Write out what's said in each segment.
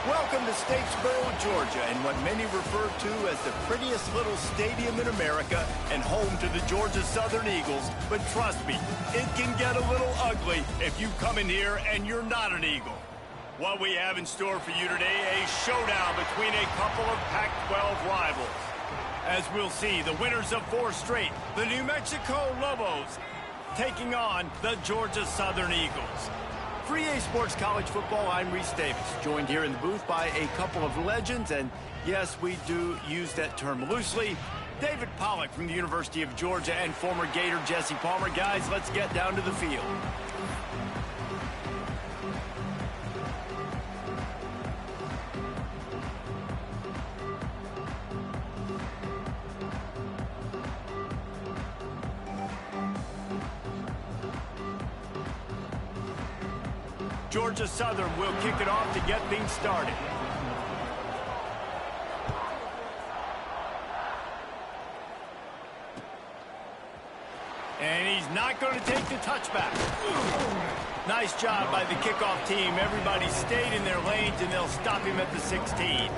Welcome to Statesboro, Georgia, and what many refer to as the prettiest little stadium in America and home to the Georgia Southern Eagles. But trust me, it can get a little ugly if you come in here and you're not an Eagle. What we have in store for you today, a showdown between a couple of Pac-12 rivals. As we'll see, the winners of 4 straight, the New Mexico Lobos, taking on the Georgia Southern Eagles. For EA Sports College Football, I'm Reese Davis, joined here in the booth by a couple of legends, and yes, we do use that term loosely. David Pollack from the University of Georgia and former Gator Jesse Palmer. Guys, let's get down to the field. Georgia Southern will kick it off to get things started. And he's not going to take the touchback. Nice job by the kickoff team. Everybody stayed in their lanes, and they'll stop him at the 16.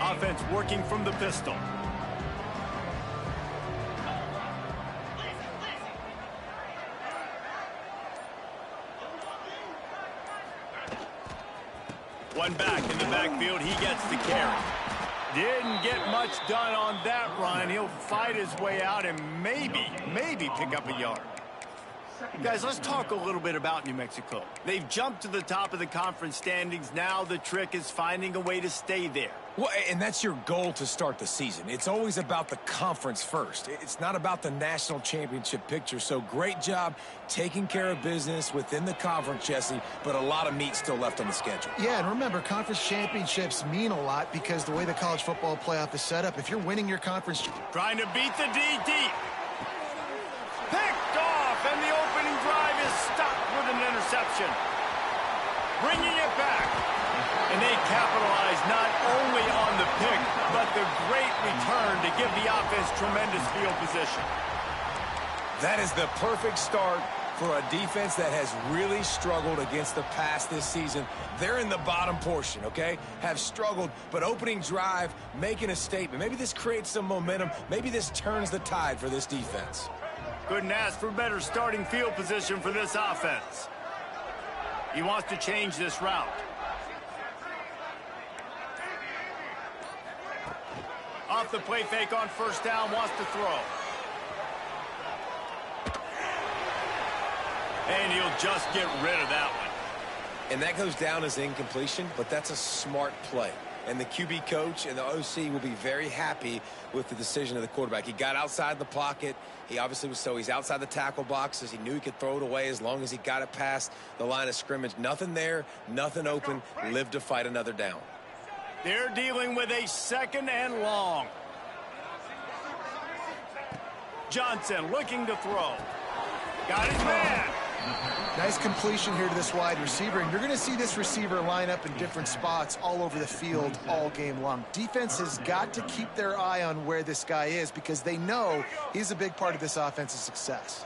Offense working from the pistol. One back in the backfield. He gets the carry. Didn't get much done on that run. He'll fight his way out and maybe pick up a yard. Guys, let's talk a little bit about New Mexico. They've jumped to the top of the conference standings. Now the trick is finding a way to stay there. Well, and that's your goal to start the season. It's always about the conference first. It's not about the national championship picture. So great job taking care of business within the conference, Jesse, but a lot of meat still left on the schedule. Yeah, and remember, conference championships mean a lot because the way the college football playoff is set up, if you're winning your conference... Trying to beat the D deep. Picked off, and the opening drive is stopped with an interception. Bringing it back. And they capitalize not only on the pick, but the great return to give the offense tremendous field position. That is the perfect start for a defense that has really struggled against the pass this season. They're in the bottom portion, okay? Have struggled, but opening drive, making a statement. Maybe this creates some momentum. Maybe this turns the tide for this defense. Couldn't ask for better starting field position for this offense. He wants to change this route. Off the play fake on first down, wants to throw. And he'll just get rid of that one. And that goes down as incompletion, but that's a smart play. And the QB coach and the OC will be very happy with the decision of the quarterback. He got outside the pocket. He obviously he's outside the tackle boxes. He knew he could throw it away as long as he got it past the line of scrimmage. Nothing there, nothing open. Lived to fight another down. They're dealing with a 2nd and long. Johnson looking to throw. Got his man. Nice completion here to this wide receiver, and you're going to see this receiver line up in different spots all over the field all game long. Defense has got to keep their eye on where this guy is because they know he's a big part of this offense's success.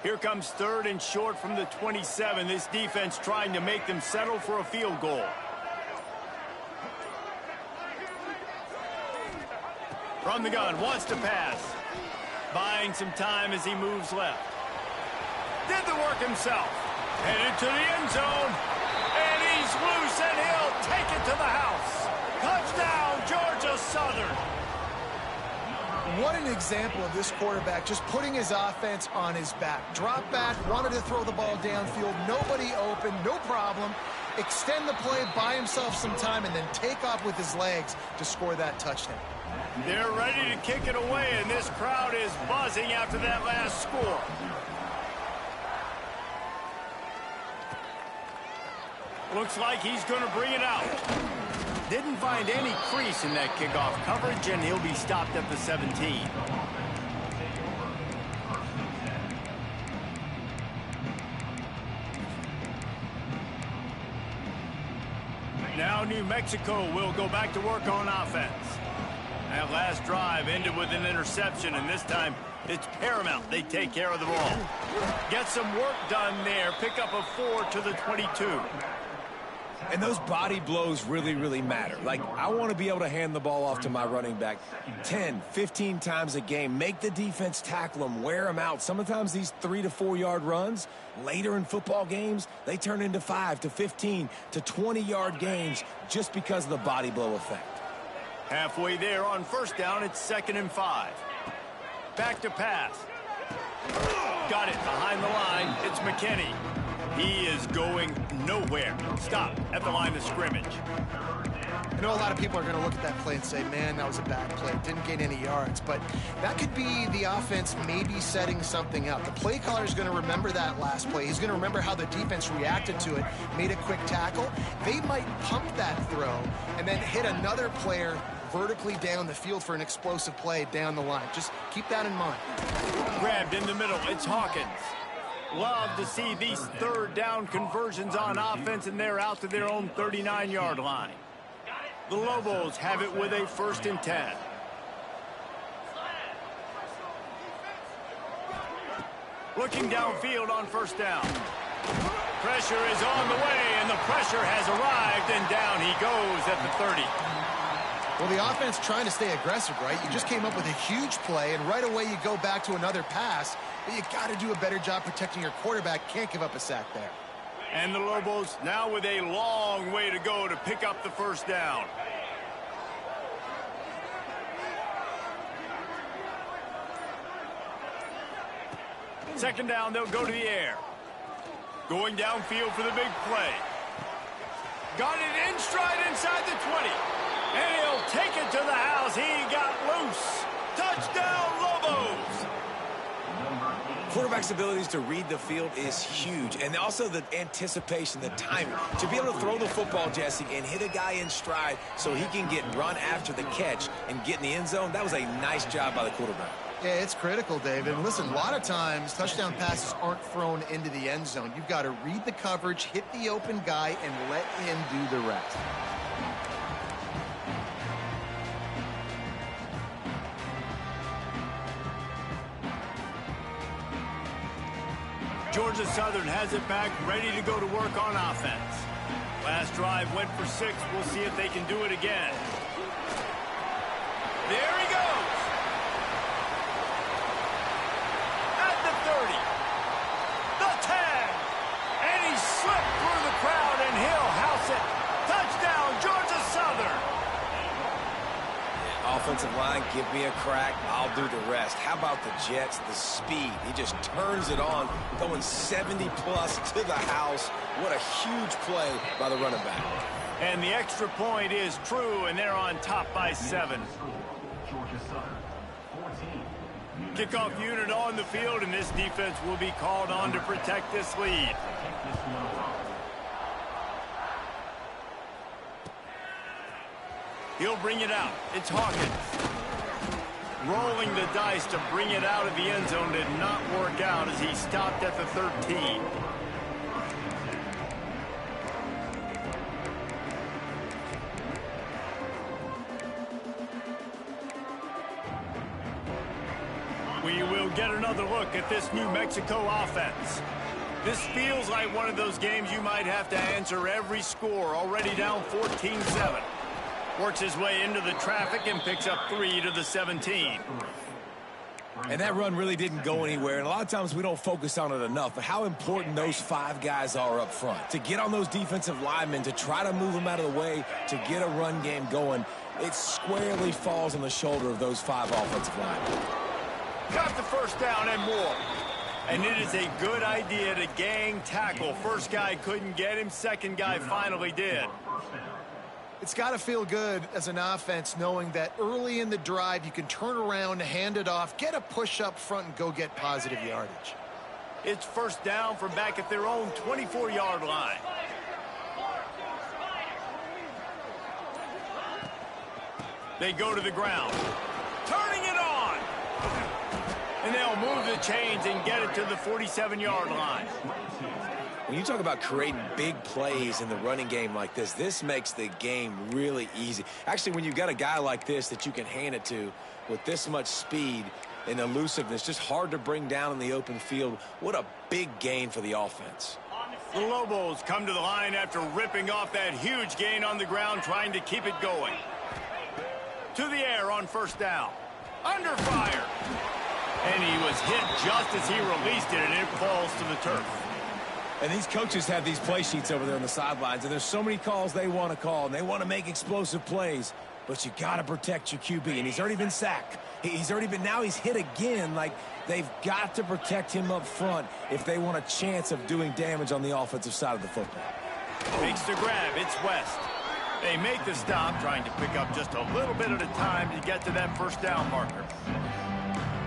Here comes 3rd and short from the 27. This defense trying to make them settle for a field goal. From the gun, wants to pass. Buying some time as he moves left. Did the work himself. Headed to the end zone. And he's loose, and he'll take it to the house. Touchdown, Georgia Southern. What an example of this quarterback just putting his offense on his back. Drop back, wanted to throw the ball downfield. Nobody open, no problem. Extend the play, buy himself some time, and then take off with his legs to score that touchdown. They're ready to kick it away, and this crowd is buzzing after that last score. Looks like he's going to bring it out. Didn't find any crease in that kickoff coverage, and he'll be stopped at the 17. Now New Mexico will go back to work on offense. That last drive ended with an interception, and this time it's paramount they take care of the ball. Get some work done there. Pick up a 4 to the 22. And those body blows really, really matter. Like, I want to be able to hand the ball off to my running back 10, 15 times a game. Make the defense tackle them, wear them out. Sometimes these 3 to 4 yard runs, later in football games, they turn into 5 to 15 to 20 yard gains just because of the body blow effect. Halfway there on first down, it's 2nd and 5. Back to pass. Got it behind the line. It's McKinney. He is going nowhere. Stop at the line of scrimmage. I know a lot of people are going to look at that play and say, man, that was a bad play. Didn't gain any yards. But that could be the offense maybe setting something up. The play caller is going to remember that last play. He's going to remember how the defense reacted to it, made a quick tackle. They might pump that throw and then hit another player vertically down the field for an explosive play down the line. Just keep that in mind. Grabbed in the middle. It's Hawkins. Love to see these 3rd down conversions on offense, and they're out to their own 39-yard line. The Lobos have it with a 1st and 10. Looking downfield on first down. Pressure is on the way, and the pressure has arrived, and down he goes at the 30. Well, the offense trying to stay aggressive, right? You just came up with a huge play, and right away you go back to another pass, but you got to do a better job protecting your quarterback. Can't give up a sack there. And the Lobos now with a long way to go to pick up the 1st down. Second down, they'll go to the air. Going downfield for the big play. Got it in stride inside the 20. And he'll take it to the house. He got loose. Touchdown, Lobos. Quarterback's abilities to read the field is huge. And also the anticipation, the timing. To be able to throw the football, Jesse, and hit a guy in stride so he can get run after the catch and get in the end zone, that was a nice job by the quarterback. Yeah, it's critical, David. And listen, a lot of times touchdown passes aren't thrown into the end zone. You've got to read the coverage, hit the open guy, and let him do the rest. Georgia Southern has it back, ready to go to work on offense. Last drive went for 6. We'll see if they can do it again. There he goes. At the 30. The 10. And he slipped through the crowd, and he'll house it. Touchdown, Georgia Southern. Offensive line, give me a crack, I'll do the rest. How about the Jets, the speed? He just turns it on, going 70-plus to the house. What a huge play by the running back. And the extra point is true, and they're on top by 7. Kickoff unit on the field, and this defense will be called on to protect this lead. He'll bring it out. It's Hawkins. Rolling the dice to bring it out of the end zone did not work out as he stopped at the 13. We will get another look at this New Mexico offense. This feels like one of those games you might have to answer every score, already down 14-7. Works his way into the traffic and picks up 3 to the 17. And that run really didn't go anywhere. And a lot of times we don't focus on it enough. But how important those 5 guys are up front. To get on those defensive linemen, to try to move them out of the way, to get a run game going, it squarely falls on the shoulder of those 5 offensive linemen. Got the first down and more. And it is a good idea to gang tackle. First guy couldn't get him. Second guy finally did. It's got to feel good as an offense knowing that early in the drive you can turn around, hand it off, get a push up front, and go get positive yardage. It's first down from back at their own 24-yard line. They go to the ground. Turning it on. And they'll move the chains and get it to the 47-yard line. When you talk about creating big plays in the running game like this makes the game really easy. Actually, when you've got a guy like this that you can hand it to with this much speed and elusiveness, just hard to bring down in the open field, what a big gain for the offense. The Lobos come to the line after ripping off that huge gain on the ground, trying to keep it going. To the air on first down. Under fire. And he was hit just as he released it, and it falls to the turf. And these coaches have these play sheets over there on the sidelines, and there's so many calls they want to call, and they want to make explosive plays. But you got to protect your QB, and he's already been sacked. Now he's hit again. Like, they've got to protect him up front if they want a chance of doing damage on the offensive side of the football. Makes the grab. It's West. They make the stop, trying to pick up just a little bit at a time to get to that first down marker.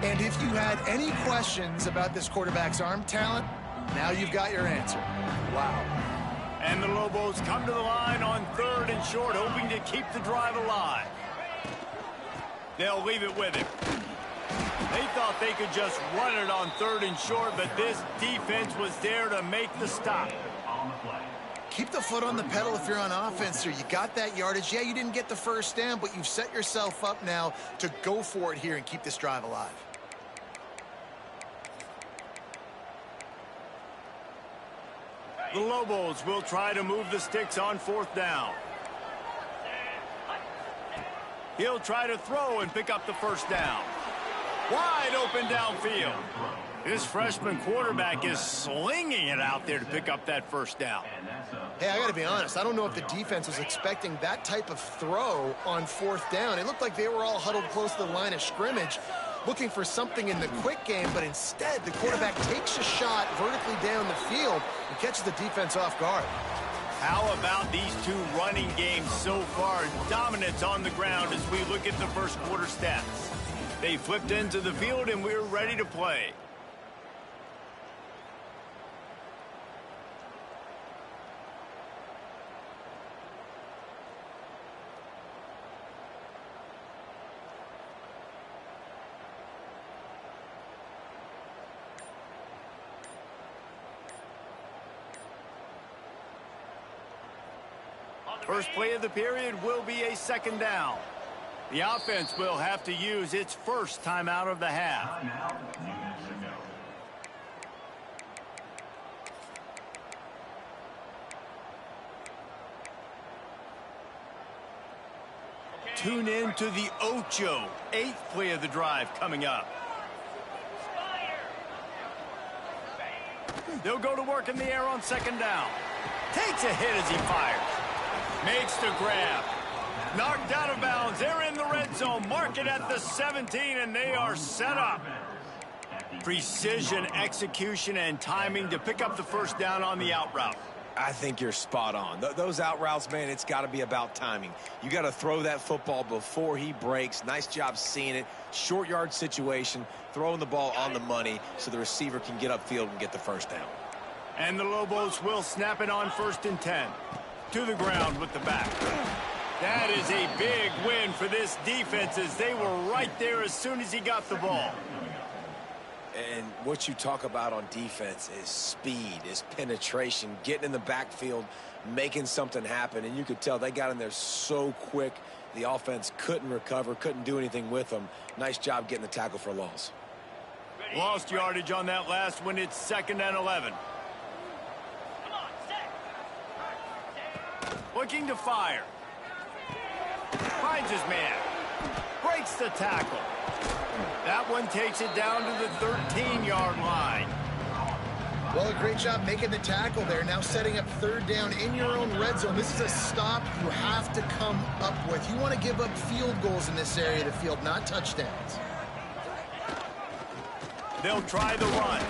And if you had any questions about this quarterback's arm talent, now you've got your answer. Wow. And the Lobos come to the line on 3rd and short, hoping to keep the drive alive. They'll leave it with him. They thought they could just run it on 3rd and short, but this defense was there to make the stop. Keep the foot on the pedal if you're on offense here. You got that yardage. Yeah, you didn't get the first down, but you've set yourself up now to go for it here and keep this drive alive. The Lobos will try to move the sticks on 4th down. He'll try to throw and pick up the first down. Wide open downfield. This freshman quarterback is slinging it out there to pick up that first down. Hey, I got to be honest. I don't know if the defense was expecting that type of throw on 4th down. It looked like they were all huddled close to the line of scrimmage, looking for something in the quick game, but instead the quarterback takes a shot vertically down the field and catches the defense off guard. How about these two running games so far? Dominance on the ground as we look at the first quarter stats. They flipped into the field and we're ready to play. First play of the period will be a 2nd down. The offense will have to use its first timeout of the half. Tune in to the Ocho, 8th play of the drive coming up. They'll go to work in the air on 2nd down. Takes a hit as he fires. Makes the grab. Knocked out of bounds. They're in the red zone. Mark it at the 17, and they are set up. Precision, execution, and timing to pick up the first down on the out route. I think you're spot on. Those out routes, man, it's got to be about timing. You got to throw that football before he breaks. Nice job seeing it. Short yard situation, throwing the ball on the money so the receiver can get upfield and get the first down. And the Lobos will snap it on 1st and 10. To the ground with the back. That is a big win for this defense as they were right there as soon as he got the ball. And what you talk about on defense is speed, is penetration, getting in the backfield, making something happen. And you could tell they got in there so quick, the offense couldn't recover, couldn't do anything with them. Nice job getting the tackle for a loss. Lost yardage on that last one. It's 2nd and 11. Looking to fire. Finds his man. Breaks the tackle. That one takes it down to the 13-yard line. Well, a great job making the tackle there. Now setting up 3rd down in your own red zone. This is a stop you have to come up with. You want to give up field goals in this area of the field, not touchdowns. They'll try the run.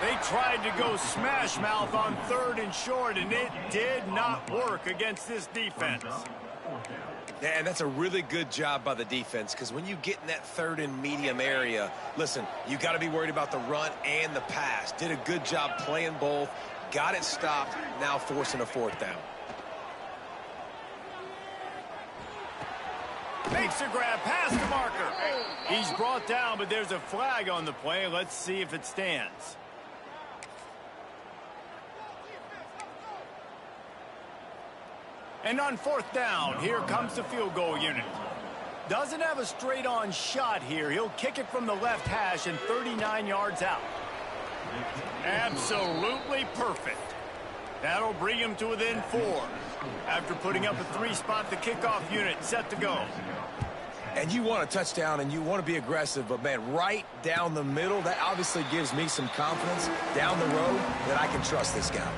They tried to go smash mouth on 3rd and short, and it did not work against this defense. Yeah, and that's a really good job by the defense, because when you get in that 3rd and medium area, listen, you got to be worried about the run and the pass. Did a good job playing both, got it stopped, now forcing a 4th down. Makes a grab past the marker. He's brought down, but there's a flag on the play. Let's see if it stands. And on fourth down, here comes the field goal unit. Doesn't have a straight-on shot here. He'll kick it from the left hash and 39 yards out. Absolutely perfect. That'll bring him to within 4. After putting up a 3-spot, the kickoff unit set to go. And you want a touchdown and you want to be aggressive, but, man, right down the middle, that obviously gives me some confidence down the road that I can trust this guy.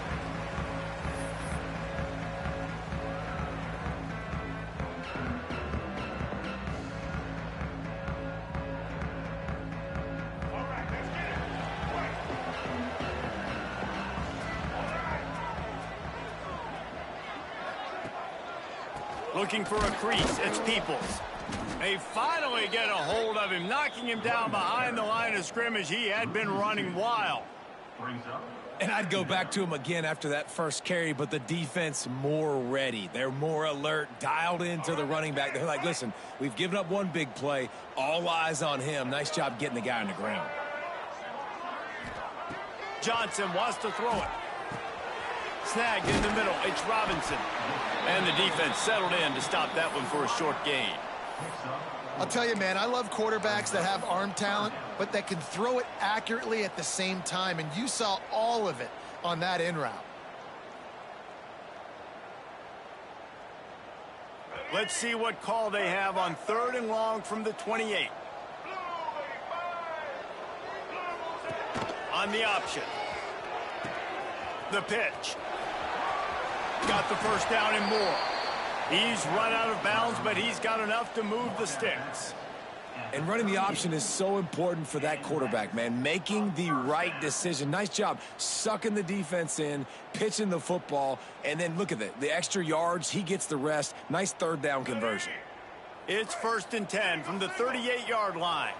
Looking for a crease, it's Peoples. They finally get a hold of him, knocking him down behind the line of scrimmage. He had been running wild. And I'd go back to him again after that first carry, but the defense more ready. They're more alert, dialed into the running back. They're like, listen, we've given up one big play. All eyes on him. Nice job getting the guy on the ground. Johnson wants to throw it. Snagged in the middle. It's Robinson. And the defense settled in to stop that one for a short gain. I'll tell you, man, I love quarterbacks that have arm talent, but that can throw it accurately at the same time. And you saw all of it on that in route. Let's see what call they have on 3rd and long from the 28. On the option. The pitch. Got the first down and more. He's run out of bounds, but he's got enough to move the sticks. And running the option is so important for that quarterback, man. Making the right decision. Nice job sucking the defense in, pitching the football, and then look at the extra yards. He gets the rest. Nice 3rd down conversion. It's 1st and 10 from the 38-yard line.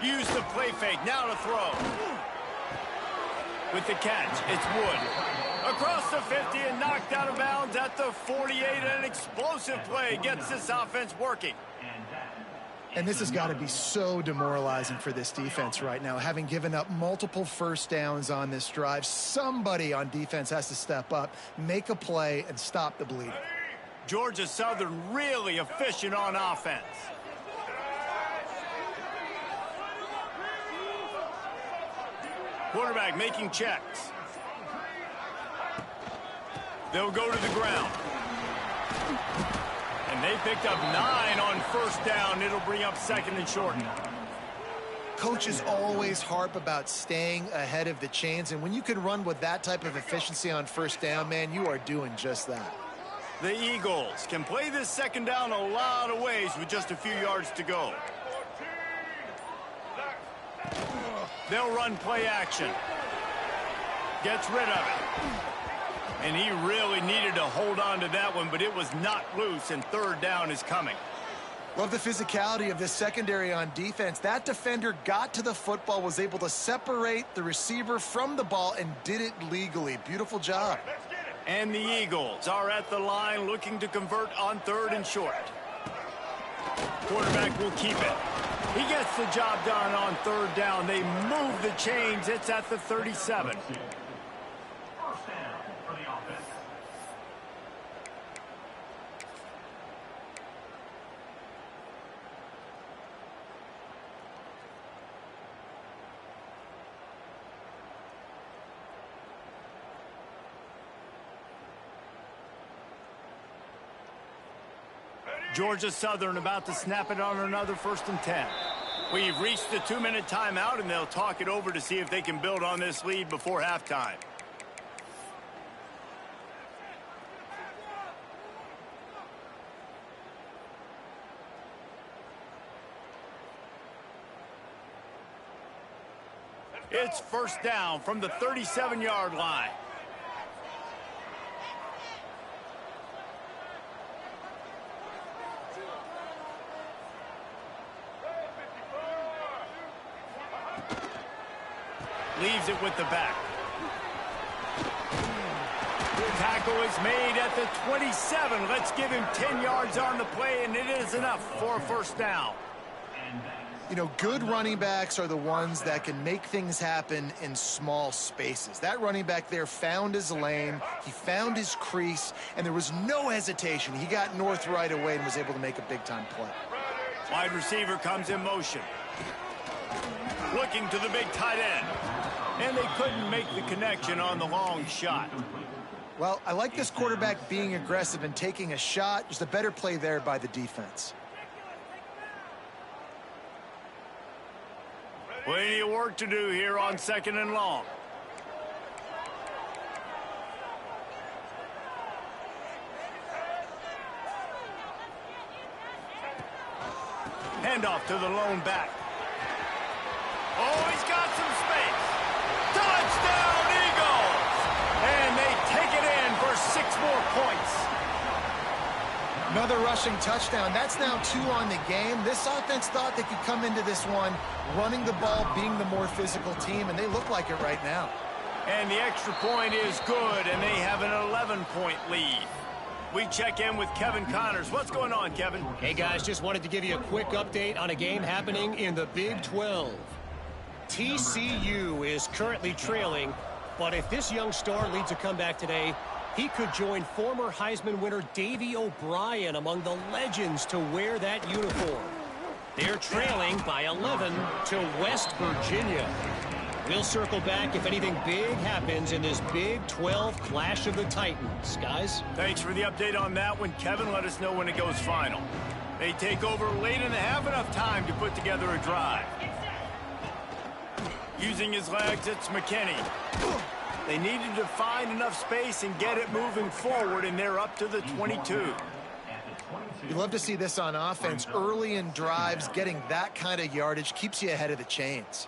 Use the play fake, now to throw. With the catch, it's Wood. Across the 50 and knocked out of bounds at the 48. An explosive play gets this offense working. And this has got to be so demoralizing for this defense right now. Having given up multiple first downs on this drive, somebody on defense has to step up, make a play, and stop the bleeding. Georgia Southern really efficient on offense. Quarterback making checks. They'll go to the ground. And they picked up 9 on 1st down. It'll bring up 2nd and short. Coaches always harp about staying ahead of the chains, and when you can run with that type of efficiency on 1st down, man, you are doing just that. The Eagles can play this 2nd down a lot of ways with just a few yards to go. They'll run play action. Gets rid of it. And he really needed to hold on to that one, but it was knocked loose, and 3rd down is coming. Love the physicality of this secondary on defense. That defender got to the football, was able to separate the receiver from the ball, and did it legally. Beautiful job. And the Eagles are at the line looking to convert on 3rd and short. Quarterback will keep it. He gets the job done on 3rd down. They move the chains. It's at the 37. Georgia Southern about to snap it on another 1st and 10. We've reached the 2-minute timeout, and they'll talk it over to see if they can build on this lead before halftime. It's 1st down from the 37-yard line. Leaves it with the back. Tackle is made at the 27. Let's give him 10 yards on the play, and it is enough for a 1st down. You know, good running backs are the ones that can make things happen in small spaces. That running back there found his lane, he found his crease, and there was no hesitation. He got north right away and was able to make a big-time play. Wide receiver comes in motion. Looking to the big tight end. And they couldn't make the connection on the long shot. Well, I like this quarterback being aggressive and taking a shot. Just a better play there by the defense. Plenty of work to do here on 2nd and long. Handoff to the lone back. Oh, he's got some space. Touchdown, Eagles! And they take it in for 6 more points. Another rushing touchdown. That's now 2 on the game. This offense thought they could come into this one running the ball, being the more physical team, and they look like it right now. And the extra point is good, and they have an 11-point lead. We check in with Kevin Connors. What's going on, Kevin? Hey, guys, just wanted to give you a quick update on a game happening in the Big 12. TCU is currently trailing, but if this young star leads a comeback today, he could join former Heisman winner Davey O'Brien among the legends to wear that uniform. They're trailing by 11 to West Virginia. We'll circle back if anything big happens in this Big 12 Clash of the Titans. Guys? Thanks for the update on that one, Kevin. Let us know when it goes final. They take over late in the half, enough time to put together a drive. Using his legs, it's McKinney. They needed to find enough space and get it moving forward, and they're up to the 22. You love to see this on offense. Early in drives, getting that kind of yardage keeps you ahead of the chains.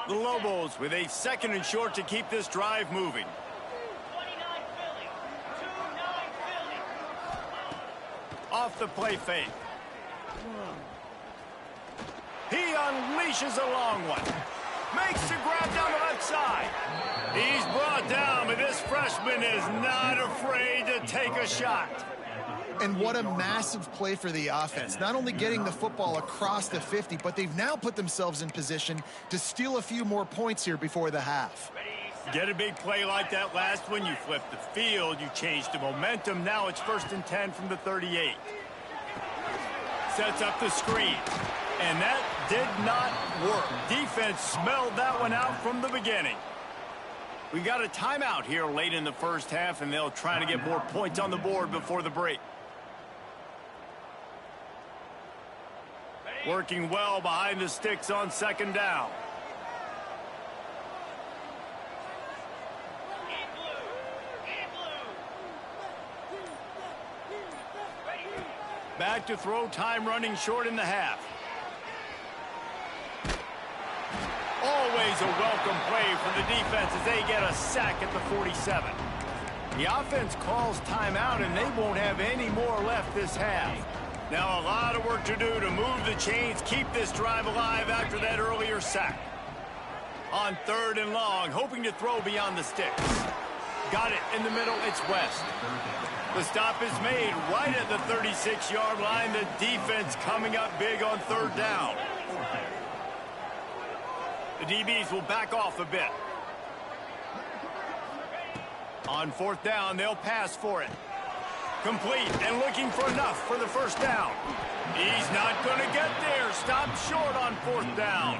The Lobos with a 2nd and short to keep this drive moving. Off the play fake. He unleashes a long one. Makes the grab down the left side. He's brought down, but this freshman is not afraid to take a shot. And what a massive play for the offense. Not only getting the football across the 50, but they've now put themselves in position to steal a few more points here before the half. Get a big play like that last one, you flip the field, you change the momentum. Now it's 1st and 10 from the 38. Sets up the screen. And that did not work. Defense smelled that one out from the beginning. We got a timeout here late in the first half, and they'll try to get more points on the board before the break. Working well behind the sticks on 2nd down. Back to throw, time running short in the half. Always a welcome play for the defense as they get a sack at the 47. The offense calls timeout, and they won't have any more left this half. Now a lot of work to do to move the chains, keep this drive alive after that earlier sack. On 3rd and long, hoping to throw beyond the sticks. Got it in the middle, it's West. The stop is made right at the 36-yard line. The defense coming up big on 3rd down. The DBs will back off a bit. On 4th down, they'll pass for it. Complete and looking for enough for the 1st down. He's not going to get there. Stopped short on 4th down.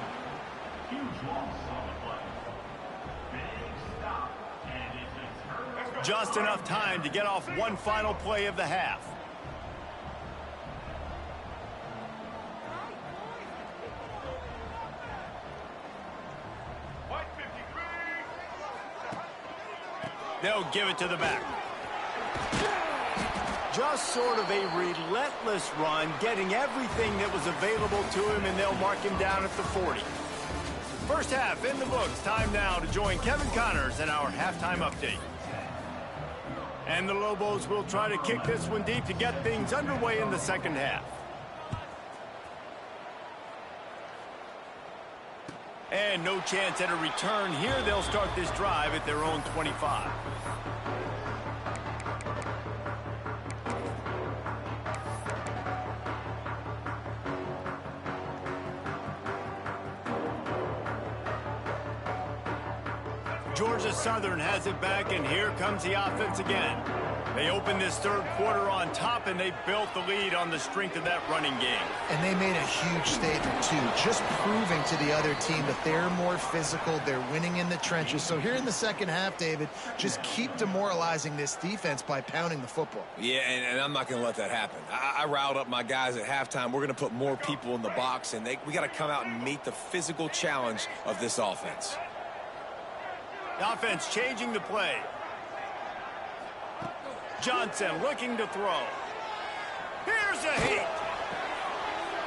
Just enough time to get off one final play of the half. They'll give it to the back. Just sort of a relentless run, getting everything that was available to him, and they'll mark him down at the 40. First half in the books. Time now to join Kevin Connors in our halftime update. And the Lobos will try to kick this one deep to get things underway in the 2nd half. And no chance at a return here. They'll start this drive at their own 25. Georgia Southern has it back, and here comes the offense again. They opened this third quarter on top, and they built the lead on the strength of that running game. And they made a huge statement, too, just proving to the other team that they're more physical, they're winning in the trenches. So here in the second half, David, just keep demoralizing this defense by pounding the football. Yeah, and I'm not going to let that happen. I riled up my guys at halftime. We're going to put more people in the box, and we got to come out and meet the physical challenge of this offense. The offense changing the play. Johnson looking to throw. Here's a hit.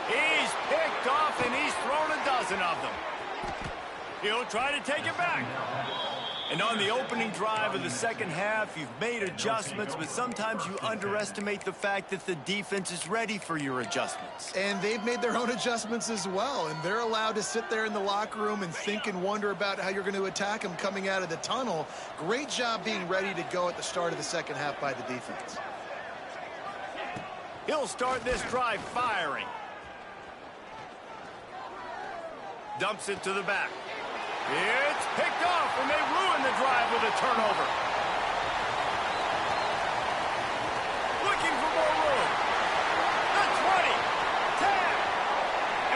He's picked off, and he's thrown a dozen of them. He'll try to take it back. And on the opening drive of the second half, you've made adjustments, but sometimes you underestimate the fact that the defense is ready for your adjustments. And they've made their own adjustments as well, and they're allowed to sit there in the locker room and think and wonder about how you're going to attack them coming out of the tunnel. Great job being ready to go at the start of the second half by the defense. He'll start this drive firing. Dumps it to the back. It's picked off, and they ruin the drive with a turnover. Looking for more room. The 20, 10,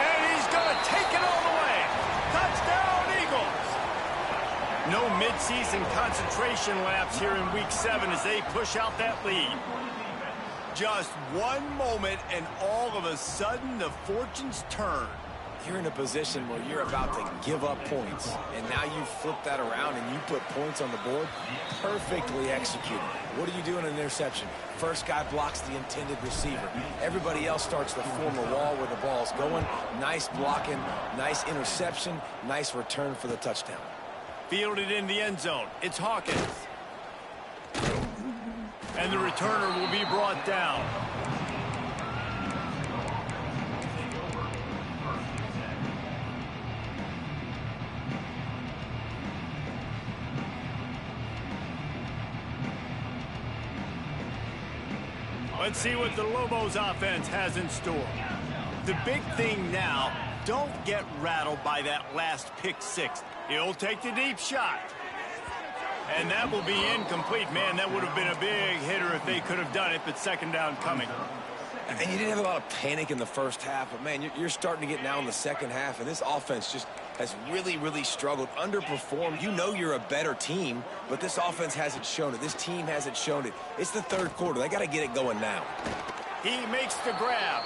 and he's going to take it all the way. Touchdown, Eagles. No midseason concentration laps here in Week 7 as they push out that lead. Just one moment, and all of a sudden, the fortunes turn. You're in a position where you're about to give up points, and now you flip that around and you put points on the board. Perfectly executed. What do you do in an interception? First guy blocks the intended receiver. Everybody else starts to form a wall where the ball's going. Nice blocking, nice interception, nice return for the touchdown. Fielded in the end zone. It's Hawkins. And the returner will be brought down. Let's see what the Lobos offense has in store. The big thing now, don't get rattled by that last pick six. He'll take the deep shot. And that will be incomplete. Man, that would have been a big hitter if they could have done it, but second down coming. And you didn't have a lot of panic in the first half, but, man, you're starting to get now in the second half, and this offense just has really, really struggled, underperformed. You know you're a better team, but this offense hasn't shown it. This team hasn't shown it. It's the third quarter. They got to get it going now. He makes the grab.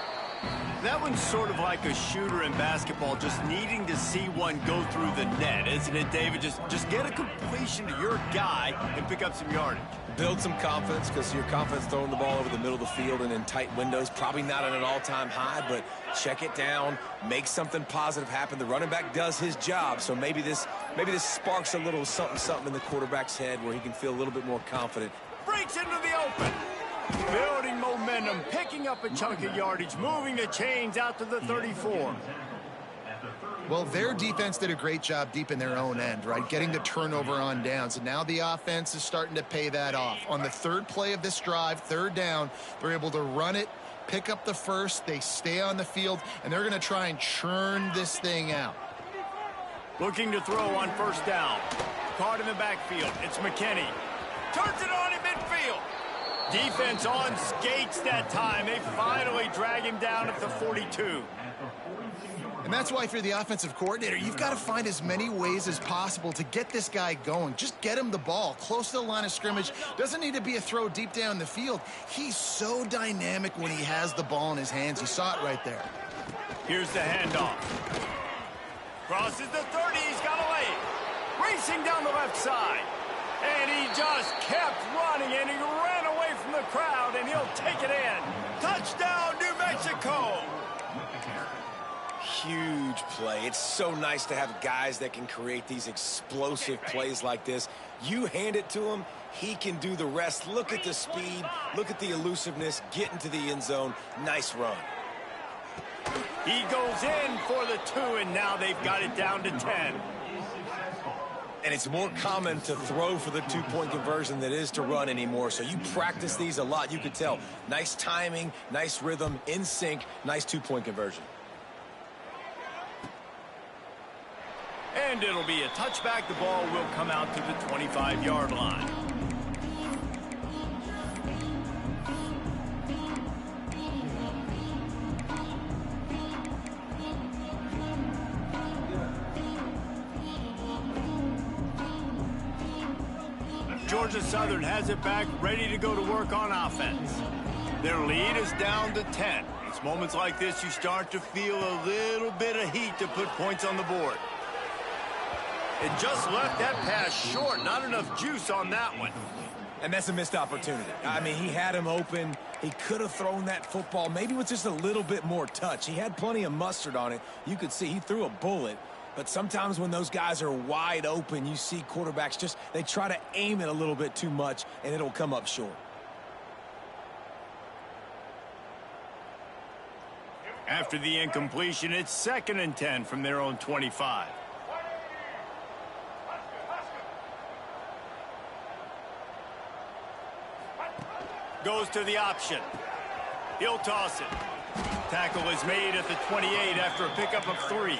That one's sort of like a shooter in basketball, just needing to see one go through the net, isn't it, David? Just get a completion to your guy and pick up some yardage. Build some confidence, because your confidence throwing the ball over the middle of the field and in tight windows, probably not at an all-time high, but check it down, make something positive happen. The running back does his job, so maybe this sparks a little something in the quarterback's head where he can feel a little bit more confident. Breaks into the open. Building momentum, picking up a chunk of yardage, moving the chains out to the 34. Well, their defense did a great job deep in their own end, right? Getting the turnover on downs. And now the offense is starting to pay that off. On the third play of this drive, third down, they're able to run it, pick up the first, they stay on the field, and they're going to try and churn this thing out. Looking to throw on first down. Caught in the backfield. It's McKinney. Turns it on in midfield. Defense on skates that time. They finally drag him down at the 42. And that's why if you're the offensive coordinator, you've got to find as many ways as possible to get this guy going. Just get him the ball close to the line of scrimmage. Doesn't need to be a throw deep down the field. He's so dynamic when he has the ball in his hands. You saw it right there. Here's the handoff. Crosses the 30. He's got a lane. Racing down the left side. And he just kept running, and he ran away from the crowd, and he'll take it in. Touchdown, New Mexico! Huge play. It's so nice to have guys that can create these explosive plays like this. You hand it to him, he can do the rest. Look at the speed, look at the elusiveness, get into the end zone. Nice run. He goes in for the 2, and now they've got it down to 10. And it's more common to throw for the 2-point conversion than it is to run anymore. So you practice these a lot. You could tell. Nice timing, nice rhythm, in sync, nice 2-point conversion. And And it'll be a touchback. The ball will come out to the 25-yard line. Georgia Southern has it back, ready to go to work on offense. Their lead is down to 10. It's moments like this you start to feel a little bit of heat to put points on the board. It just left that pass short. Not enough juice on that one. And that's a missed opportunity. I mean, he had him open. He could have thrown that football maybe with just a little bit more touch. He had plenty of mustard on it. You could see he threw a bullet. But sometimes when those guys are wide open, you see quarterbacks just, they try to aim it a little bit too much, and it'll come up short. After the incompletion, it's 2nd and 10 from their own 25. Goes to the option. He'll toss it. Tackle is made at the 28 after a pickup of 3.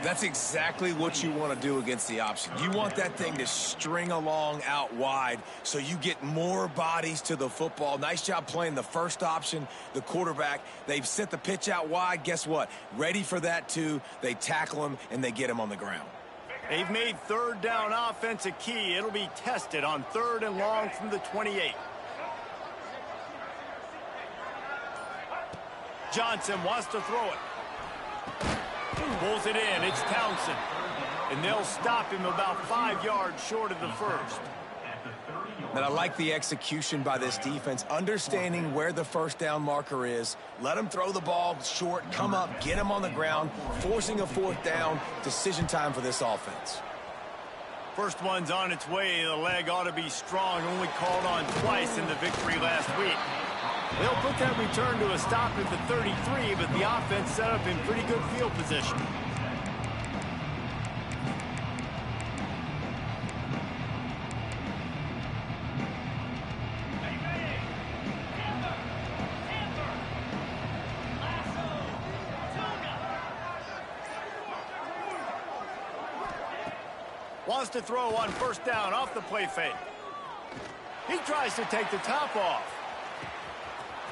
That's exactly what you want to do against the option. You want that thing to string along out wide so you get more bodies to the football. Nice job playing the first option, the quarterback. They've set the pitch out wide. Guess what? Ready for that too. They tackle him and they get him on the ground. They've made 3rd down offense a key. It'll be tested on 3rd and long from the 28. Johnson wants to throw it. Pulls it in. It's Townsend. And they'll stop him about 5 yards short of the first. And I like the execution by this defense, understanding where the first down marker is. Let him throw the ball short, come up, get him on the ground, forcing a 4th down. Decision time for this offense. First one's on its way. The leg ought to be strong. Only called on twice in the victory last week. They'll put that return to a stop at the 33, but the offense set up in pretty good field position. Wants to throw on 1st down off the play fake. He tries to take the top off.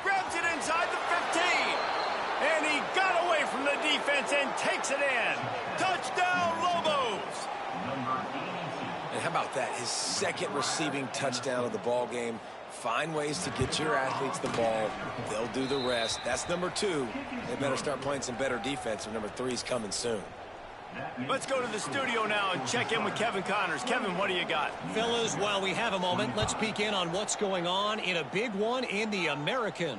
Grabs it inside the 15. And he got away from the defense and takes it in. Touchdown, Lobos. And how about that? His 2nd receiving touchdown of the ball game. Find ways to get your athletes the ball. They'll do the rest. That's number 2. They better start playing some better defense, and number 3 is coming soon. Let's go to the studio now and check in with Kevin Connors. Kevin, what do you got? Fellas, while we have a moment, let's peek in on what's going on in a big one in the American.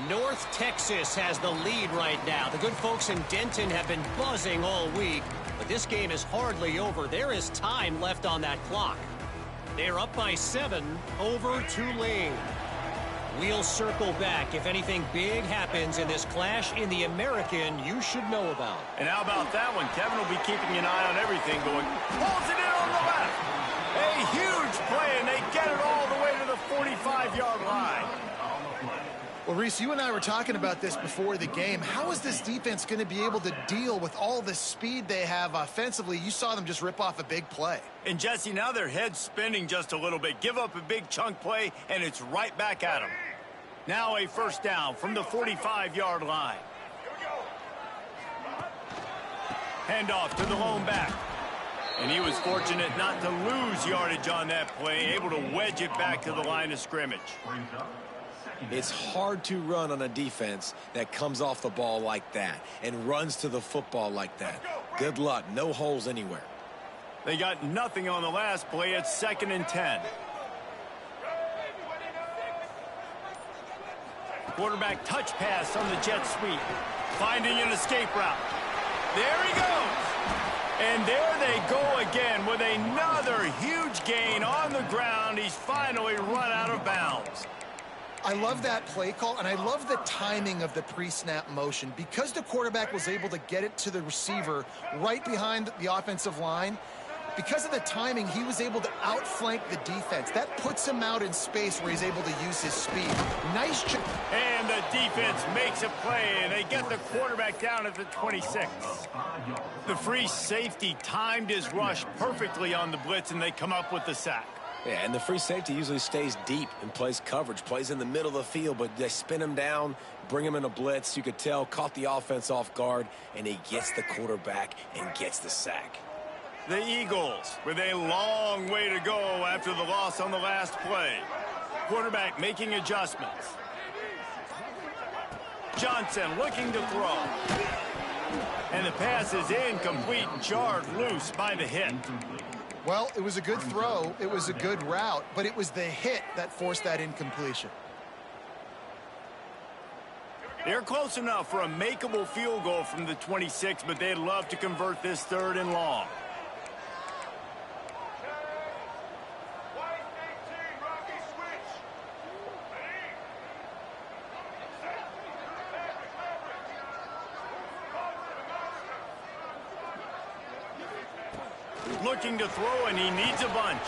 North Texas has the lead right now. The good folks in Denton have been buzzing all week, but this game is hardly over. There is time left on that clock. They're up by 7 over Tulane. We'll circle back. If anything big happens in this clash in the American, you should know about. And how about that one? Kevin will be keeping an eye on everything going. Pulls it in on the left. A huge play, and they get it all the way to the 45-yard line. Well, Reese, you and I were talking about this before the game. How is this defense going to be able to deal with all the speed they have offensively? You saw them just rip off a big play. And, Jesse, now their head's spinning just a little bit. Give up a big chunk play, and it's right back at them. Now a 1st down from the 45-yard line. Handoff to the lone back. And he was fortunate not to lose yardage on that play, able to wedge it back to the line of scrimmage. It's hard to run on a defense that comes off the ball like that and runs to the football like that. Good luck. No holes anywhere. They got nothing on the last play. It's 2nd and 10. Quarterback touch pass on the jet sweep. Finding an escape route. There he goes. And there they go again with another huge gain on the ground. He's finally run out of bounds. I love that play call, and I love the timing of the pre-snap motion. Because the quarterback was able to get it to the receiver right behind the offensive line, Because of the timing, he was able to outflank the defense. That puts him out in space where he's able to use his speed. Nice job. And the defense makes a play, and they get the quarterback down at the 26. The free safety timed his rush perfectly on the blitz, and they come up with the sack. Yeah, and the free safety usually stays deep and plays coverage, plays in the middle of the field, but they spin him down, bring him in a blitz. You could tell, caught the offense off guard, and he gets the quarterback and gets the sack. The Eagles with a long way to go after the loss on the last play. Quarterback making adjustments. Johnson looking to throw. And the pass is incomplete, jarred loose by the hit. Well, it was a good throw. It was a good route, but it was the hit that forced that incompletion. They're close enough for a makeable field goal from the 26, but they'd love to convert this 3rd and long. Looking to throw, and he needs a bunch.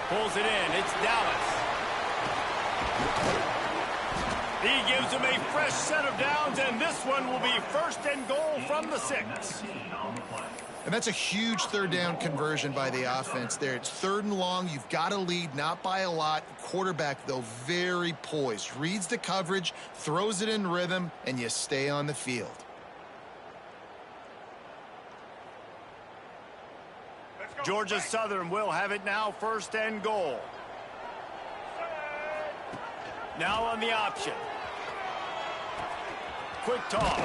Pulls it in. It's Dallas. He gives him a fresh set of downs, and this one will be 1st and goal from the 6. And that's a huge 3rd down conversion by the offense there. It's 3rd and long. You've got to lead, not by a lot. Quarterback, though, very poised. Reads the coverage, throws it in rhythm, and you stay on the field. Georgia Southern will have it now, 1st and goal. Now on the option. Quick toss.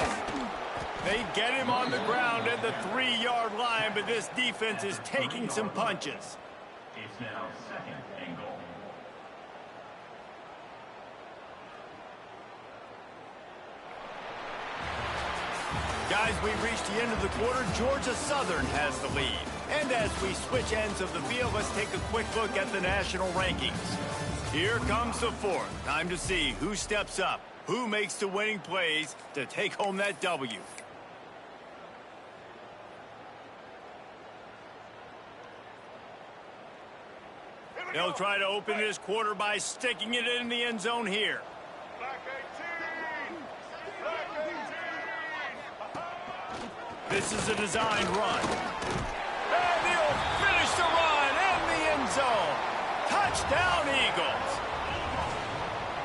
They get him on the ground at the 3-yard line, but this defense is taking some punches. It's now 2nd and goal. Guys, we've reached the end of the quarter. Georgia Southern has the lead. And as we switch ends of the field, let's take a quick look at the national rankings. Here comes the 4th. Time to see who steps up, who makes the winning plays to take home that W. They'll try to open this quarter by sticking it in the end zone here. This is a designed run. And he'll finish the run in the end zone. Touchdown, Eagles.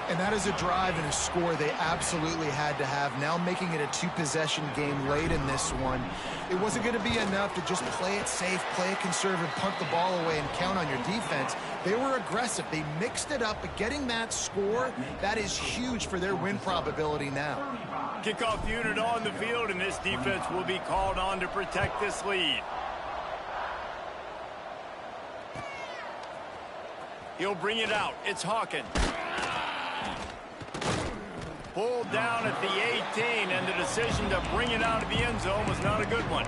And that is a drive and a score they absolutely had to have. Now making it a 2-possession game late in this one. It wasn't going to be enough to just play it safe, play it conservative, punt the ball away, and count on your defense. They were aggressive. They mixed it up, but getting that score, that is huge for their win probability now. Kickoff unit on the field, and this defense will be called on to protect this lead. He'll bring it out. It's Hawkins. Pulled down at the 18, and the decision to bring it out of the end zone was not a good one.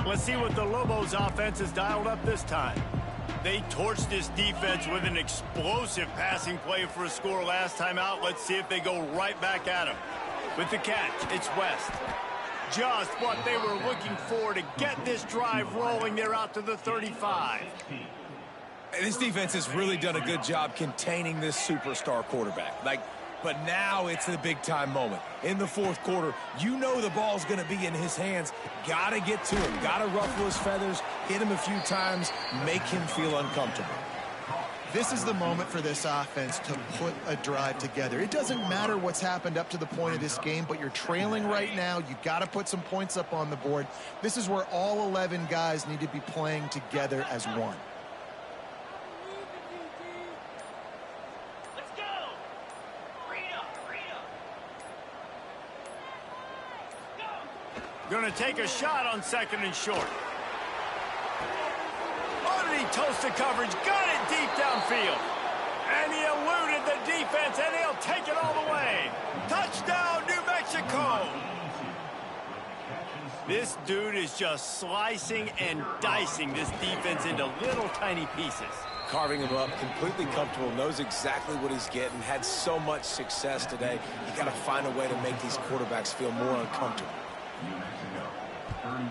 Let's see what the Lobos offense has dialed up this time. They torched this defense with an explosive passing play for a score last time out. Let's see if they go right back at him. With the catch, it's West. Just what they were looking for to get this drive rolling. They're out to the 35. And this defense has really done a good job containing this superstar quarterback. But now it's the big-time moment. In the 4th quarter, you know the ball's going to be in his hands. Got to get to him. Got to ruffle his feathers, hit him a few times, make him feel uncomfortable. This is the moment for this offense to put a drive together. It doesn't matter what's happened up to the point of this game, but you're trailing right now. You got to put some points up on the board. This is where all 11 guys need to be playing together as one. Let's go! Going to take a shot on 2nd and short. He toasted coverage, got it deep downfield. And he eluded the defense, and he'll take it all the way. Touchdown, New Mexico. This dude is just slicing and dicing this defense into little tiny pieces. carving him up, completely comfortable, knows exactly what he's getting, had so much success today. You got to find a way to make these quarterbacks feel more uncomfortable. New Mexico, 32.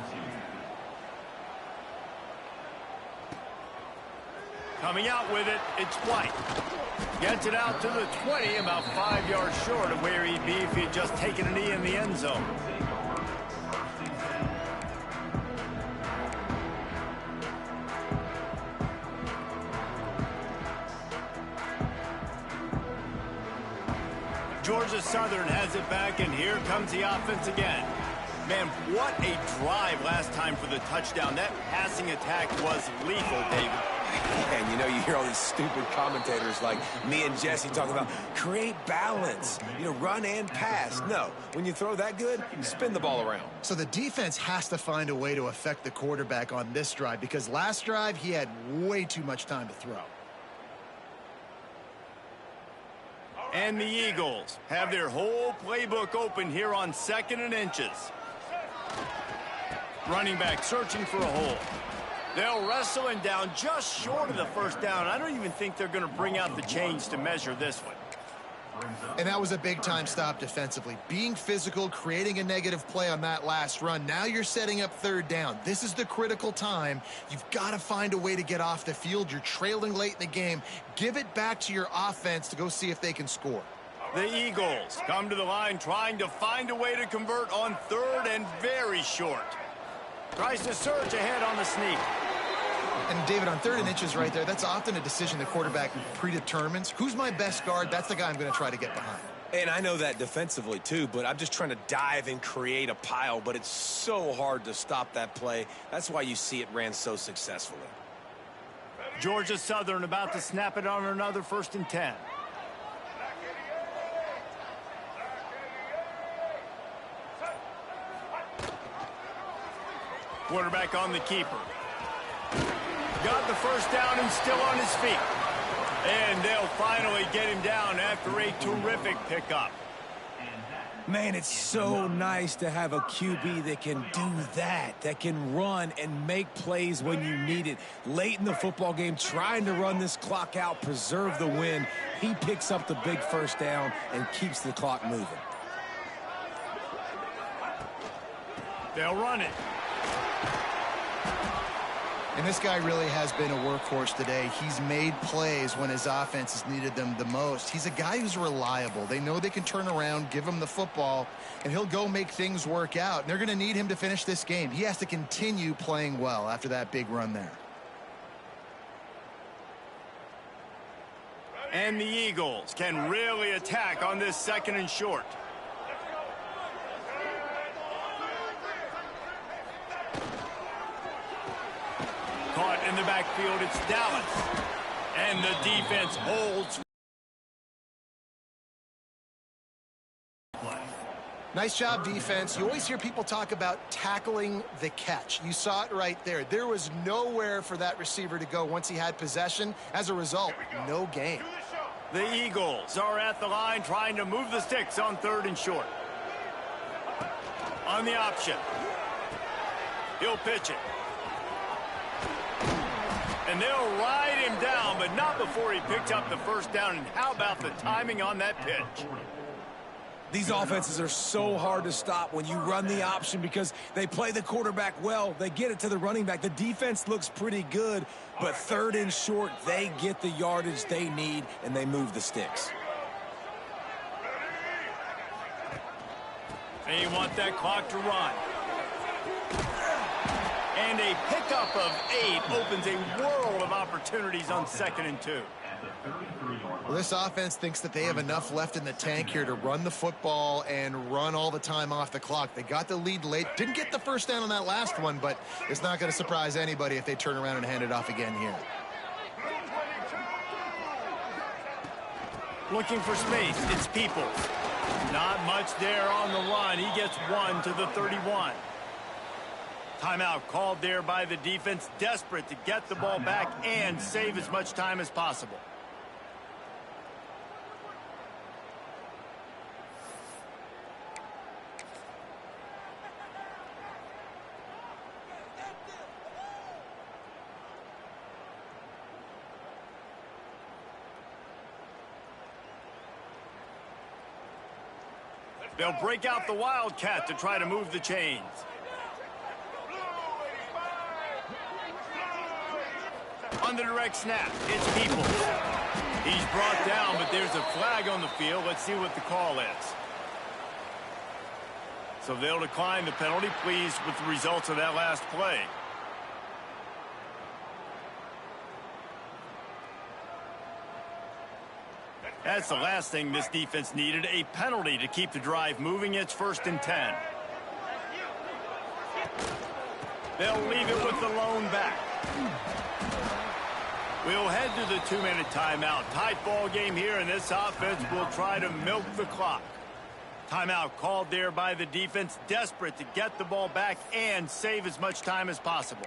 Coming out with it, it's White. Gets it out to the 20, about 5 yards short of where he'd be if he had just taken a knee in the end zone. Georgia Southern has it back, and here comes the offense again. Man, what a drive last time for the touchdown. That passing attack was lethal, David. And, you know, you hear all these stupid commentators like me and Jesse talking about create balance, you know, run and pass. No, when you throw that good, spin the ball around. So the defense has to find a way to affect the quarterback on this drive, because last drive he had way too much time to throw. And the Eagles have their whole playbook open here on 2nd and inches. Running back searching for a hole. They'll wrestle him down just short of the first down. I don't even think they're going to bring out the chains to measure this one. And that was a big-time stop defensively. Being physical, creating a negative play on that last run. Now you're setting up 3rd down. This is the critical time. You've got to find a way to get off the field. You're trailing late in the game. Give it back to your offense to go see if they can score. The Eagles come to the line trying to find a way to convert on 3rd and very short. Tries to surge ahead on the sneak. And, David, on 3rd and inches right there, that's often a decision the quarterback predetermines. Who's my best guard? That's the guy I'm going to try to get behind. And I know that defensively, too, but I'm just trying to dive and create a pile, but it's so hard to stop that play. That's why you see it ran so successfully. Georgia Southern about to snap it on another 1st and 10. Quarterback on the keeper. Got the first down and still on his feet. And they'll finally get him down after a terrific pickup. Man, it's so nice to have a QB that can do that can run and make plays when you need it. Late in the football game, trying to run this clock out, preserve the win. He picks up the big first down and keeps the clock moving. They'll run it. And this guy really has been a workhorse today. He's made plays when his offense has needed them the most. He's a guy who's reliable. They know they can turn around, give him the football, and he'll go make things work out. And they're going to need him to finish this game. He has to continue playing well after that big run there. And the Eagles can really attack on this 2nd and short. Caught in the backfield, it's Dallas. And the defense holds. Nice job, defense. You always hear people talk about tackling the catch. You saw it right there. There was nowhere for that receiver to go once he had possession. As a result, no gain. The Eagles are at the line trying to move the sticks on 3rd and short. On the option. He'll pitch it. And they'll ride him down, but not before he picks up the first down. And how about the timing on that pitch? These offenses are so hard to stop when you run the option because they play the quarterback well. They get it to the running back. The defense looks pretty good, but 3rd and short, they get the yardage they need, and they move the sticks. They want that clock to run. And a pickup of 8 opens a world of opportunities on 2nd and 2. Well, this offense thinks that they have enough left in the tank here to run the football and run all the time off the clock. They got the lead late. Didn't get the first down on that last one, but it's not going to surprise anybody if they turn around and hand it off again here. Looking for space. It's Peoples. Not much there on the run. He gets 1 to the 31. Timeout called there by the defense, desperate to get the ball back and save as much time as possible. They'll break out the Wildcat to try to move the chains. On the direct snap, it's People. He's brought down, but there's a flag on the field. Let's see what the call is. So they'll decline the penalty, pleased with the results of that last play. That's the last thing this defense needed, a penalty to keep the drive moving. It's 1st and 10. They'll leave it with the lone back. We'll head to the 2-minute timeout. Tight ball game here, and this offense will try to milk the clock. Timeout called there by the defense, desperate to get the ball back and save as much time as possible.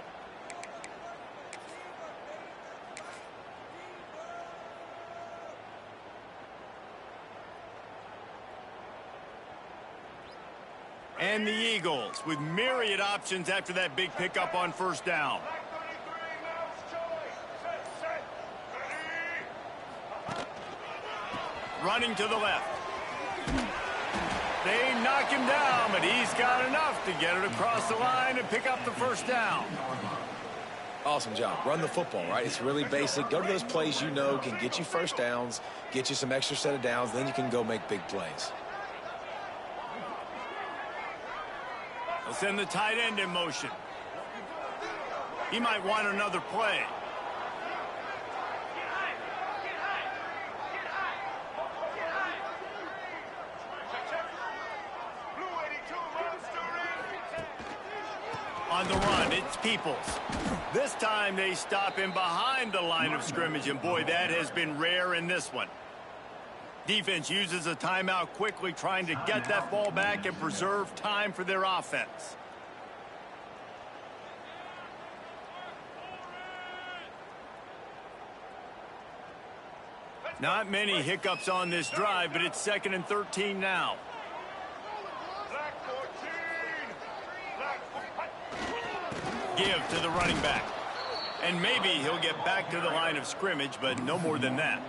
And the Eagles with myriad options after that big pickup on 1st down. Running to the left. They knock him down, but he's got enough to get it across the line and pick up the 1st down. Awesome job. Run the football, right? It's really basic. Go to those plays you know can get you 1st downs, get you some extra set of downs, then you can go make big plays. They'll send the tight end in motion. He might want another play. On the run, it's Peoples. This time they stop him behind the line of scrimmage, and boy, that has been rare in this one. Defense uses a timeout quickly, trying to get that ball back and preserve time for their offense. Not many hiccups on this drive, but it's 2nd and 13 now. Give to the running back. And maybe he'll get back to the line of scrimmage, but no more than that.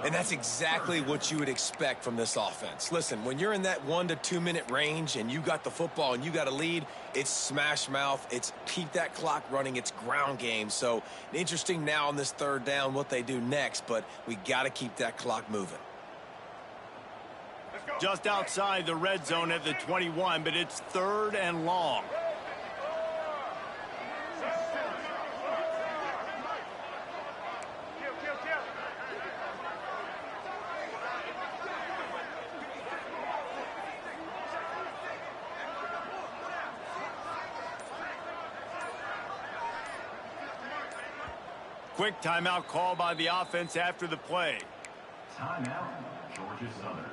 And that's exactly what you would expect from this offense. Listen, when you're in that 1 to 2 minute range and you got the football and you got a lead, it's smash mouth, it's keep that clock running, it's ground game. So interesting now on this 3rd down what they do next, but we got to keep that clock moving. Just outside the red zone at the 21, but it's 3rd and long. Quick timeout call by the offense after the play. Timeout, Georgia Southern.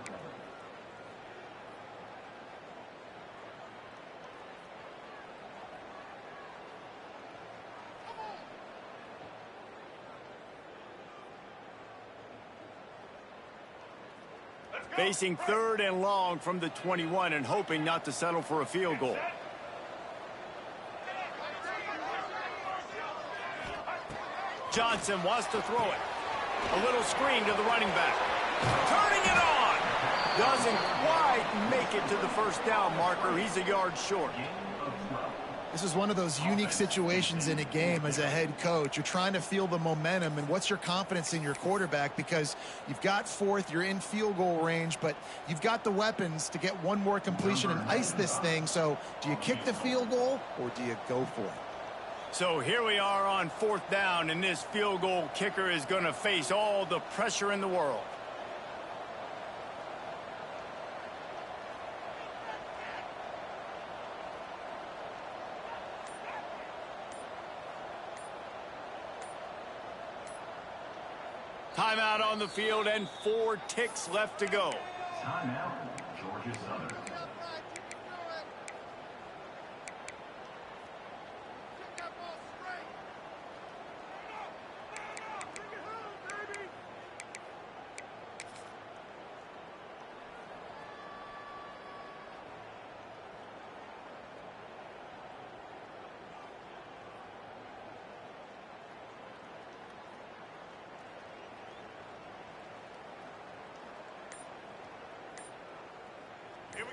Facing 3rd and long from the 21 and hoping not to settle for a field goal. Johnson wants to throw it. A little screen to the running back. Turning it on. Doesn't quite make it to the 1st down marker. He's a yard short. This is one of those unique situations in a game as a head coach. You're trying to feel the momentum, and what's your confidence in your quarterback, because you've got 4th, you're in field goal range, but you've got the weapons to get one more completion and ice this thing. So do you kick the field goal or do you go for it? So here we are on 4th down, and this field goal kicker is going to face all the pressure in the world. Timeout on the field and 4 ticks left to go. Timeout, Georgia Southern.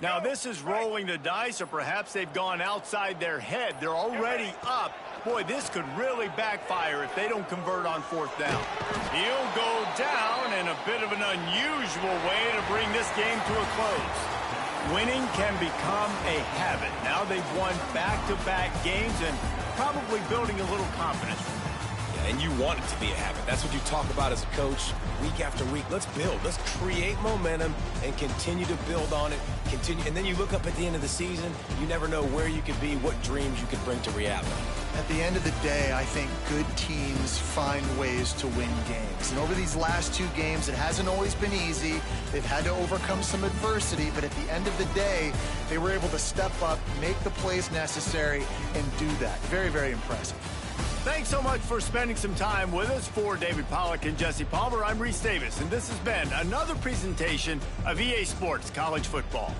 Now, this is rolling the dice, or perhaps they've gone outside their head. They're already up. Boy, this could really backfire if they don't convert on fourth down. He'll go down in a bit of an unusual way to bring this game to a close. Winning can become a habit. Now they've won back-to-back games and probably building a little confidence. And you want it to be a habit. That's what you talk about as a coach week after week. Let's build. Let's create momentum and continue to build on it. And then you look up at the end of the season, you never know where you could be, what dreams you could bring to reality. At the end of the day, I think good teams find ways to win games. And over these last two games, it hasn't always been easy. They've had to overcome some adversity, but at the end of the day, they were able to step up, make the plays necessary, and do that. Very, very impressive. Thanks so much for spending some time with us. For David Pollack and Jesse Palmer, I'm Reese Davis, and this has been another presentation of EA Sports College Football.